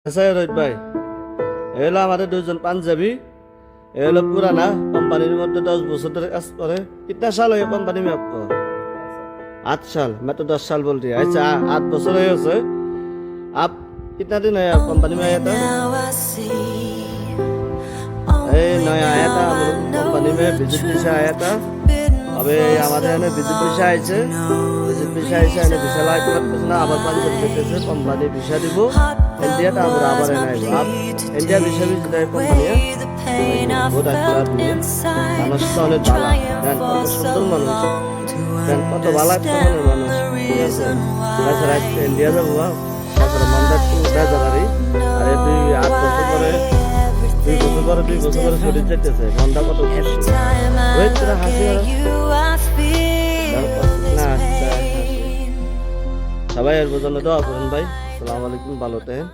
আচ্ছা রোহিত ভাই, এ হলো আমাদের দুজন পাঞ্জাবি। এ হলো পুরানা কোম্পানির মধ্যে 10 বছর ধরে কাজ করে। कितना साल हो गया कंपनी में आपको? 8 साल। मैं तो 10 साल बोल रही है। अच्छा 8 बছর হয়ে গেছে। आप कितना दिन है आप कंपनी में आया था? ए नया आया था, कंपनी में विजिट वीसा आया था। अबे हमारे यहाँ विजिट वीसा आइছে, विजिट वीसा आइছে এনে ভিসা লাইতে পারতেছ না, আবার পাঞ্জাব দিতেছে কোম্পানি ভিসা দিব ইন্ডিয়াটা আমরা আবার এনে আইব। আপ ইন্ডিয়া ভিসা দেয় কোম্পানি, বহুত আচ্ছা আদমি, মানুষ তো অনেক ভালো, দেন কত সুন্দর মানুষ, দেন কত ভালো একটা মানুষ, ঠিক আছে। তাছাড়া ইন্ডিয়া যাবো, তাছাড়া মান্দার টু রাজাবাড়ি, আরে 2 বছর পরে 2 বছর পরে ছুটি যেতেছে, মনটা কত খুশি। রোহিত তোরা হাসি না, সবাই এর জন্য দোয়া করেন ভাই। আসসালামু আলাইকুম, ভালো থাকেন।